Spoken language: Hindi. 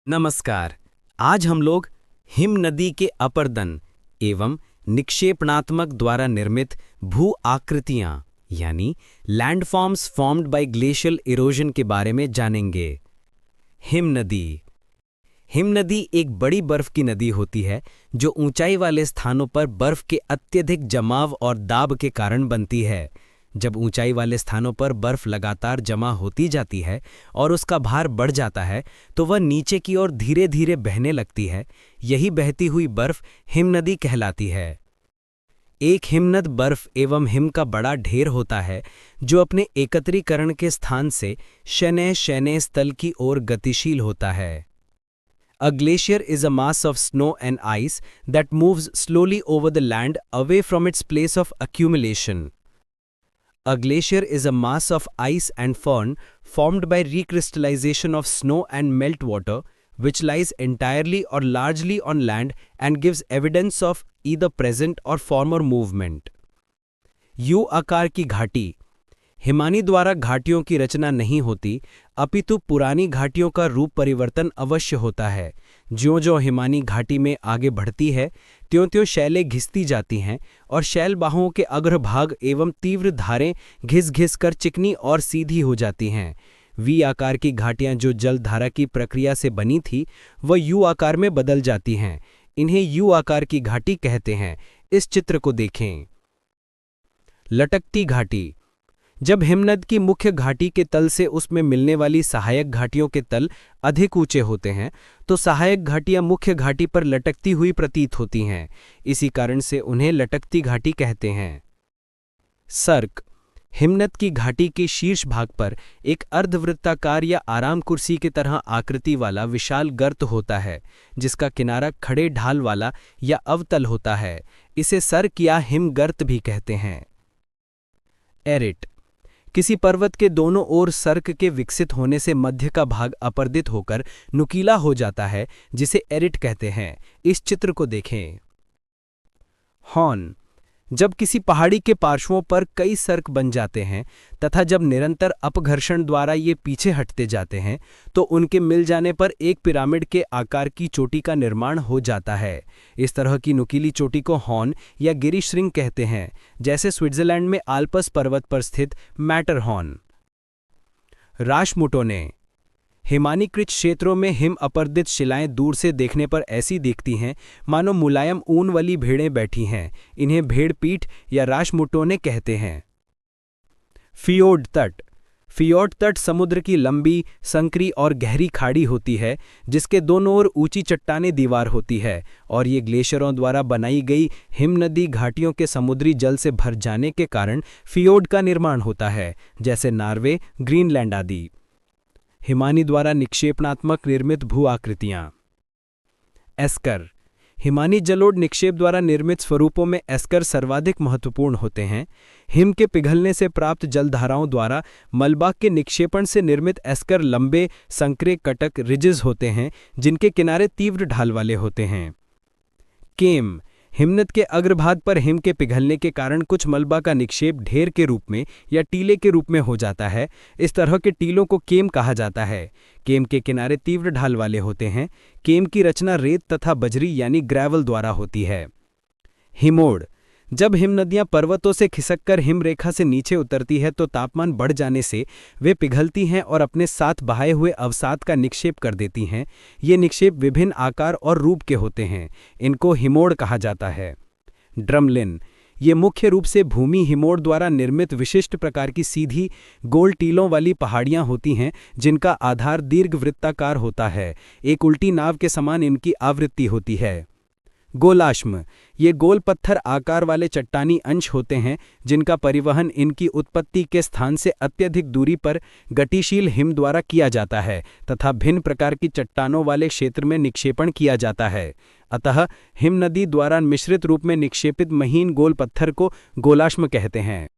नमस्कार। आज हम लोग हिम नदी के अपरदन एवं निक्षेपणात्मक द्वारा निर्मित भू आकृतियां यानी landforms formed by glacial erosion के बारे में जानेंगे। हिम नदी एक बड़ी बर्फ की नदी होती है जो ऊंचाई वाले स्थानों पर बर्फ के अत्यधिक जमाव और दाब के कारण बनती है। जब ऊंचाई वाले स्थानों पर बर्फ लगातार जमा होती जाती है और उसका भार बढ़ जाता है तो वह नीचे की ओर धीरे धीरे बहने लगती है। यही बहती हुई बर्फ हिमनदी कहलाती है। एक हिमनद बर्फ एवं हिम का बड़ा ढेर होता है जो अपने एकत्रीकरण के स्थान से शनैः स्थल की ओर गतिशील होता है। A glacier is a mass of snow and ice that moves slowly over the land away from its place of accumulation. A glacier is a mass of ice and firn formed by recrystallization of snow and meltwater, which lies entirely or largely on land and gives evidence of either present or former movement. U आकार की घाटी। हिमानी द्वारा घाटियों की रचना नहीं होती, अपितु पुरानी घाटियों का रूप परिवर्तन अवश्य होता है। ज्यों-ज्यों हिमानी घाटी में आगे बढ़ती है, त्यों-त्यों शैलें घिसती जाती हैं और शैलबाहों के अग्रभाग एवं तीव्र धारें घिस-घिस कर चिकनी और सीधी हो जाती हैं। वी आकार की घाटियां जो जलधारा की प्रक्रिया से बनी थी, वह यू आकार में बदल जाती हैं। इन्हें यू आकार की घाटी कहते हैं। इस चित्र को देखें। लटकती घाटी। जब हिमनद की मुख्य घाटी के तल से उसमें मिलने वाली सहायक घाटियों के तल अधिक ऊंचे होते हैं तो सहायक घाटियां मुख्य घाटी पर लटकती हुई प्रतीत होती हैं। इसी कारण से उन्हें लटकती घाटी कहते हैं। सर्क। हिमनद की घाटी के शीर्ष भाग पर एक अर्धवृत्ताकार या आराम कुर्सी की तरह आकृति वाला विशाल गर्त होता है जिसका किनारा खड़े ढाल वाला या अवतल होता है। इसे सर्क या हिमगर्त भी कहते हैं। एरिट। किसी पर्वत के दोनों ओर सर्क के विकसित होने से मध्य का भाग अपर्दित होकर नुकीला हो जाता है जिसे एरिट कहते हैं। इस चित्र को देखें। हॉर्न। जब किसी पहाड़ी के पार्श्वों पर कई सर्क बन जाते हैं तथा जब निरंतर अपघर्षण द्वारा ये पीछे हटते जाते हैं तो उनके मिल जाने पर एक पिरामिड के आकार की चोटी का निर्माण हो जाता है। इस तरह की नुकीली चोटी को हॉर्न या गिरिश्रिंग कहते हैं, जैसे स्विट्जरलैंड में आल्प्स पर्वत पर स्थित मैटरहॉर्न। राशमुटोने। हिमानीकृत क्षेत्रों में हिम अपर्दित शिलाएं दूर से देखने पर ऐसी दिखती हैं मानो मुलायम ऊन वाली भेड़ें बैठी हैं। इन्हें भेड़ पीठ या राशमुटोने कहते हैं। फियोर्ड तट। फियोर्ड तट समुद्र की लंबी, संकरी और गहरी खाड़ी होती है जिसके दोनों ओर ऊंची चट्टानें दीवार होती है और ये ग्लेशियरों द्वारा बनाई गई हिमनदी घाटियों के समुद्री जल से भर जाने के कारण फियोर्ड का निर्माण होता है, जैसे नॉर्वे, ग्रीनलैंड आदि। हिमानी द्वारा निक्षेपणात्मक निर्मित भू आकृतियां। एस्कर। हिमानी जलोढ़ निक्षेप द्वारा निर्मित स्वरूपों में एस्कर सर्वाधिक महत्वपूर्ण होते हैं। हिम के पिघलने से प्राप्त जलधाराओं द्वारा मलबा के निक्षेपण से निर्मित एस्कर लंबे, संकरे कटक रिजेस होते हैं जिनके किनारे तीव्र ढाल वाले होते हैं। केम। हिमनद के अग्रभाग पर हिम के पिघलने के कारण कुछ मलबा का निक्षेप ढेर के रूप में या टीले के रूप में हो जाता है। इस तरह के टीलों को केम कहा जाता है। केम के किनारे तीव्र ढाल वाले होते हैं। केम की रचना रेत तथा बजरी यानी ग्रेवल द्वारा होती है। हिमोड़। जब हिमनदियां पर्वतों से खिसककर हिमरेखा से नीचे उतरती है तो तापमान बढ़ जाने से वे पिघलती हैं और अपने साथ बहाए हुए अवसाद का निक्षेप कर देती हैं। ये निक्षेप विभिन्न आकार और रूप के होते हैं। इनको हिमोड़ कहा जाता है। ड्रमलिन। ये मुख्य रूप से भूमि हिमोड़ द्वारा निर्मित विशिष्ट प्रकार की सीधी गोल टीलों वाली पहाड़ियां होती हैं जिनका आधार दीर्घवृत्ताकार होता है। एक उल्टी नाव के समान इनकी आवृत्ति होती है। गोलाश्म। ये गोल पत्थर आकार वाले चट्टानी अंश होते हैं जिनका परिवहन इनकी उत्पत्ति के स्थान से अत्यधिक दूरी पर गतिशील हिम द्वारा किया जाता है तथा भिन्न प्रकार की चट्टानों वाले क्षेत्र में निक्षेपण किया जाता है। अतः हिमनदी द्वारा मिश्रित रूप में निक्षेपित महीन गोल पत्थर को गोलाश्म कहते हैं।